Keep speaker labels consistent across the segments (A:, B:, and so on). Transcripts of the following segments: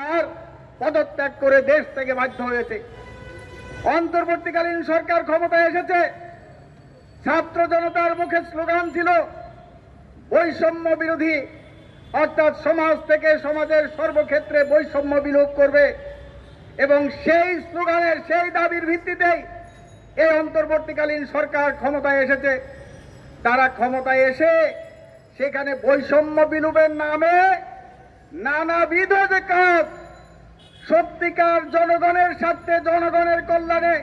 A: আর পদত্যাগ করে দেশ থেকে বাধ্য হয়েছে। অন্তর্বর্তীকালীন সরকার ক্ষমতায় এসেছে, ছাত্র জনতার মুখে স্লোগান ছিল বৈষম্য বিরোধী, অর্থাৎ সমাজ থেকে সমাজের সর্বক্ষেত্রে বৈষম্য বিলোপ করবে, এবং সেই স্লোগানের সেই দাবির ভিত্তিতেই এই অন্তর্বর্তীকালীন সরকার ক্ষমতায় এসেছে। তারা ক্ষমতায় এসে সেখানে বৈষম্য বিলোপের নামে নানাবিধ যে কাজ, সত্যিকার জনগণের স্বার্থে জনগণের কল্যাণে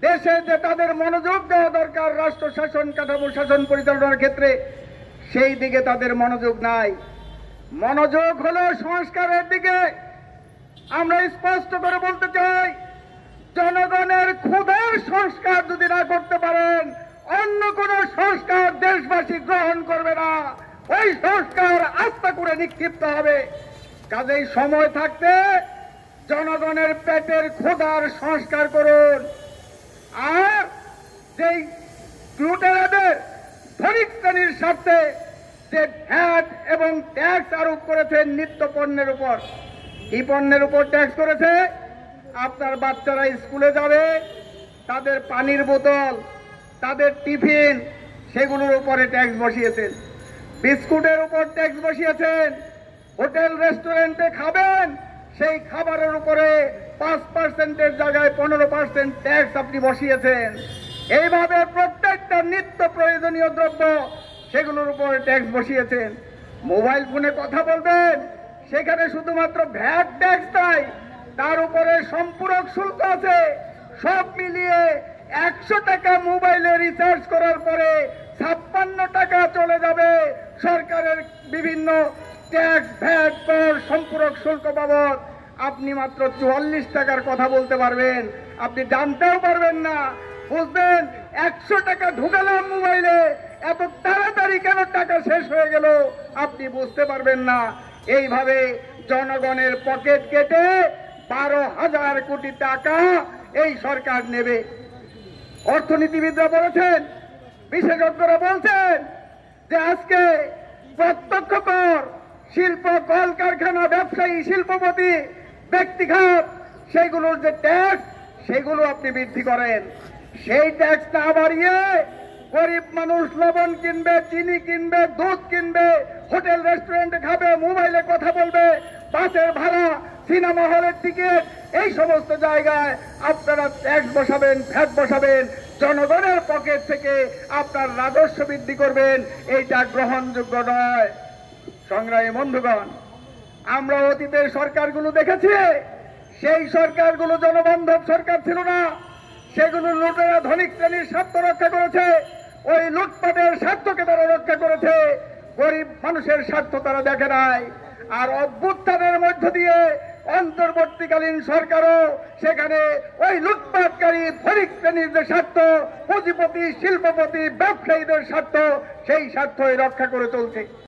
A: দেশে যে তাদের মনোযোগ দেওয়া দরকার রাষ্ট্র শাসন কাঠামো শাসন পরিচালনার ক্ষেত্রে, সেই দিকে তাদের মনোযোগ নাই। মনোযোগ হলো সংস্কারের দিকে। আমরা স্পষ্ট করে বলতে চাই, জনগণের ক্ষুধার সংস্কার যদি না করতে পারেন, অন্য কোন সংস্কার দেশবাসী গ্রহণ করবে না। ওই সংস্কার আস্থা করে নিক্ষিপ্ত হবে। কাজেই সময় থাকতে জনগণের পেটের ক্ষুধার সংস্কার করুন। আর যেই লুটেরাদের ধনিক শ্রেণীর স্বার্থে যে ভ্যাট এবং ট্যাক্স আরোপ করেছেন নিত্য পণ্যের উপর, কি পণ্যের উপর ট্যাক্স করেছে? আপনার বাচ্চারা স্কুলে যাবে, তাদের পানির বোতল, তাদের টিফিন, সেগুলোর উপরে ট্যাক্স বসিয়েছেন। বিস্কুটের উপর ট্যাক্স বসিয়েছেন। হোটেল রেস্টুরেন্টে খাবেন, সেই খাবারের উপরে 5%-এর জায়গায় 15% ট্যাক্স আপনি বসিয়েছেন। এইভাবে প্রত্যেকটা নিত্য প্রয়োজনীয় দ্রব্য সেগুলোর উপরে ট্যাক্স বসিয়েছেন। মোবাইল ফোনে কথা বলবেন, সেখানে শুধুমাত্র ভ্যাট ট্যাক্স নাই, তার উপরে সম্পূরক শুল্ক আছে। সব মিলিয়ে 100 টাকা মোবাইলে রিচার্জ করার পরে 56 টাকা চলে যাবে সরকারের বিভিন্ন ট্যাক্স, ভ্যাট, কর, সম্পূরক শুল্ক বাবদ। আপনি মাত্র 44 টাকার কথা বলতে পারবেন। আপনি জানতেও পারবেন না, বুঝবেন 100 টাকা ঢুকালাম মোবাইলে, এত তাড়াতাড়ি কেন টাকা শেষ হয়ে গেল আপনি বুঝতে পারবেন না। এইভাবে জনগণের পকেট কেটে 12,000 কোটি টাকা এই সরকার নেবে। অর্থনীতিবিদরা বলেছেন, বিশেষজ্ঞরা বলছেন যে আজকে প্রত্যক্ষ কর, শিল্প, কলকারখানা, ব্যবসায়ী, শিল্পপতি, ব্যক্তিগত সেগুলোর যে ট্যাক্স, সেগুলো আপনি বৃদ্ধি করেন। সেই ট্যাক্স না বাড়িয়ে গরিব মানুষ লবণ কিনবে, চিনি কিনবে, দুধ কিনবে, হোটেল রেস্টুরেন্টে খাবে, মোবাইলে কথা বলবে, বাসের ভাড়া, সিনেমা হলের টিকিট, এই সমস্ত জায়গায় আপনারা ট্যাক্স বসাবেন, ভ্যাট বসাবেন, জনগণের পকেট থেকে আপনার রাজস্ব বৃদ্ধি করবেন। এইটা গ্রহণযোগ্য নয়। সংগ্রামী বন্ধুগণ, আমরা অতীতের সরকারগুলো দেখেছি, সেই সরকারগুলো জনবান্ধব সরকার ছিল না। সেগুলো লুটেরা ধনিক শ্রেণীর স্বার্থ রক্ষা করেছে, ওই লুটপাটের স্বার্থকে তারা রক্ষা করেছে, গরিব মানুষের স্বার্থ তারা দেখে নাই। আর অভ্যুত্থানের মধ্য দিয়ে অন্তর্বর্তীকালীন সরকারও সেখানে ওই লুটপাটকারী ধনিক শ্রেণীর যে স্বার্থ, পুঁজিপতি, শিল্পপতি, ব্যবসায়ীদের স্বার্থ, সেই স্বার্থই রক্ষা করে চলছে।